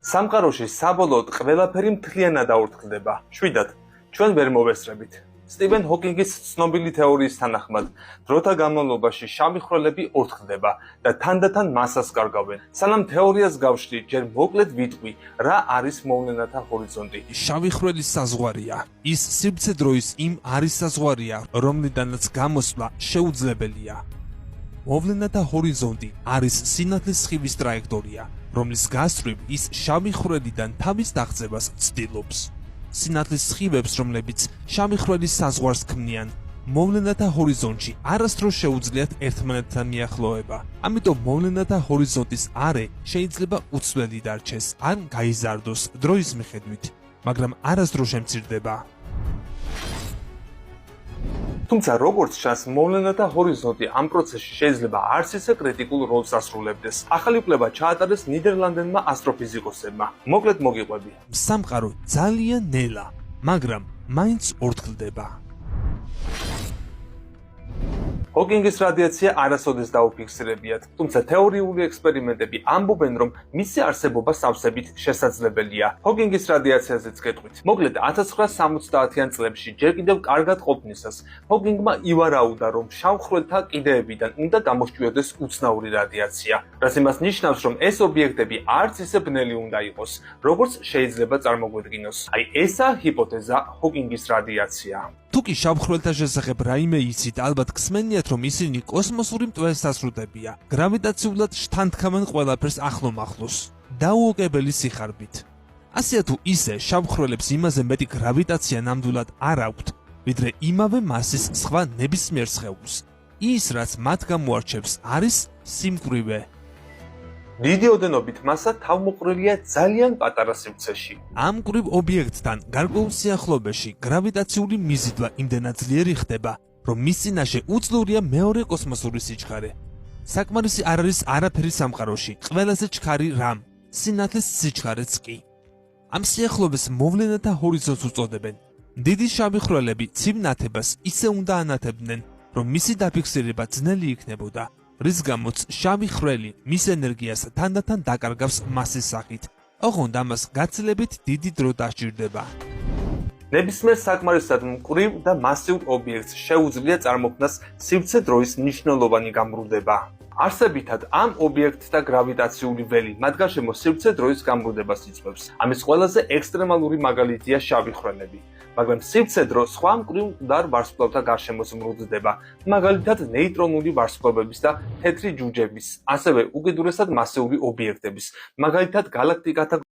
სამყაროში საბოლოოდ ყველაფერი მთლიანად აურთქლდება. შვიდად, ჩვენ ვერ მოვესწრებით. სტივენ ჰოკინგის ცნობილი თეორიის თანახმად, დროთა განმავლობაში შავი ხვრელები ორთქლდება და თანდათან მასას კარგავენ. სანამ თეორიას გავშლი, ჯერ მოკლედ ვიტყვი, რა არის მოვლენათა ჰორიზონტი. შავი ხვრელის საზღვარია. ის სივრცე-დროის იმ არის საზღვარია, რომლიდანაც გამოსვლა შეუძლებელია. მოვლენათა ჰორიზონტი არის სინათლის სხივის ტრაექტორია, რომლის გასწვრივ ის შავი ხვრელიდან თავის დაღწევას ცდილობს. სინათლის სხივებს, რომლებიც შავი ხვრელის საზღვარს ქმნიან, მოვლენათა ჰორიზონტში არასდროს შეუძლიათ ერთმანეთთან მიახლოება. ამიტომ მოვლენათა ჰორიზონტის არე შეიძლება უცვლელი დარჩეს ან გაიზარდოს დროის მიხედვით, მაგრამ არასდროს შემცირდება. თუმცა როგორც ჩანს, მოვლენათა ჰორიზონტი ამ პროცესში შეიძლება არც ისე კრიტიკულ როლს ასრულებდეს. ახალი კვლევა ჩაატარეს ნიდერლანდელმა ასტროფიზიკოსებმა. მოკლედ მოგიყვები. სამყარო ძალიან ნელა, მაგრამ მაინც ორთქლდება. ჰოკინგის რადიაცია არასოდეს დაუფიქსირებიათ, თუმცა თეორიული ექსპერიმენტები ამბობენ, რომ მისი არსებობა სავსებით შესაძლებელია. ჰოკინგის რადიაციაზეც გეტყვით. მოკლედ 1970-იან წლებში ჯერ კიდევ კარგად ყოფნისას, ჰოკინგმა ივარაუდა, რომ შავ ხვრელთა კიდეებიდან უნდა გამოჩვიოდეს უცნაური რადიაცია, რაც იმას ნიშნავს, რომ ეს ობიექტები არც ისე ბნელი უნდა იყოს, როგორც შეიძლება წარმოგვიდგინოს. აი ესაა ჰიპოთეზა ჰოკინგის რადიაცია. თუკი შავ ხვრელთა შესახებ რაიმე იცით, ალბათ გსმენიათ, რომ ისინი კოსმოსური მტვრის სასრუტებია, გრავიტაციულად შთანთქავენ ყველაფერს ახლომახლოს, დაუოკებელი სიხარბით. ასეა თუ ისე, შავ ხვრელებს იმაზე მეტი გრავიტაცია ნამდვილად არ აქვთ, ვიდრე იმავე მასის სხვა ნებისმიერ სხეულს. ის, რაც მათ გამოარჩევს, არის სიმკვრივე. დიდი ოდენობით მასა თავმოყრილია ძალიან პატარა სივრცეში. ამ მკვრივ ობიექტთან გარკვეულ სიახლოვეში გრავიტაციული მიზიდვა იმდენად ძლიერი ხდება, რომ მის წინაშე უძლურია მეორე კოსმოსური სიჩქარე. საკმარისი არ არის არაფერი სამყაროში, ყველაზე ჩქარი რამ, სინათლის სიჩქარეც კი. ამ სიახლოვეს მოვლენათა ჰორიზონტს უწოდებენ. დიდი შავი ხვრელები ცივ ნათებას ისე უნდა ანათებდნენ, რომ მისი დაფიქსირება ძნელი იქნებოდა. რის გამოც შავი ხვრელი მის ენერგიას თანდათან დაკარგავს მასის სახით. ოღონდ ამას გაცილებით დიდი დრო დასჭირდება. ნებისმიერ საკმარისად მკვრივ და მასიურ ობიექტს შეუძლია წარმოქმნას სივრცე-დროის მნიშვნელოვანი გამრუდება. არსებითად ამ ობიექტთა გრავიტაციული ველი მათ გარშემო სივრცე-დროის გამრუდებას იწვევს. ამის ყველაზე ექსტრემალური მაგალითია შავი ხვრელები. მაგრამ სივრცე-დრო სხვა მკვრივ მკვდარ ვარსკვლავთა გარშემო მრუდდება, მაგალითად ნეიტრონული ვარსკვლავების და თეთრი ჯუჯების, ასევე უკიდურესად მასიური ობიექტების, მაგალითად გალაქტიკათა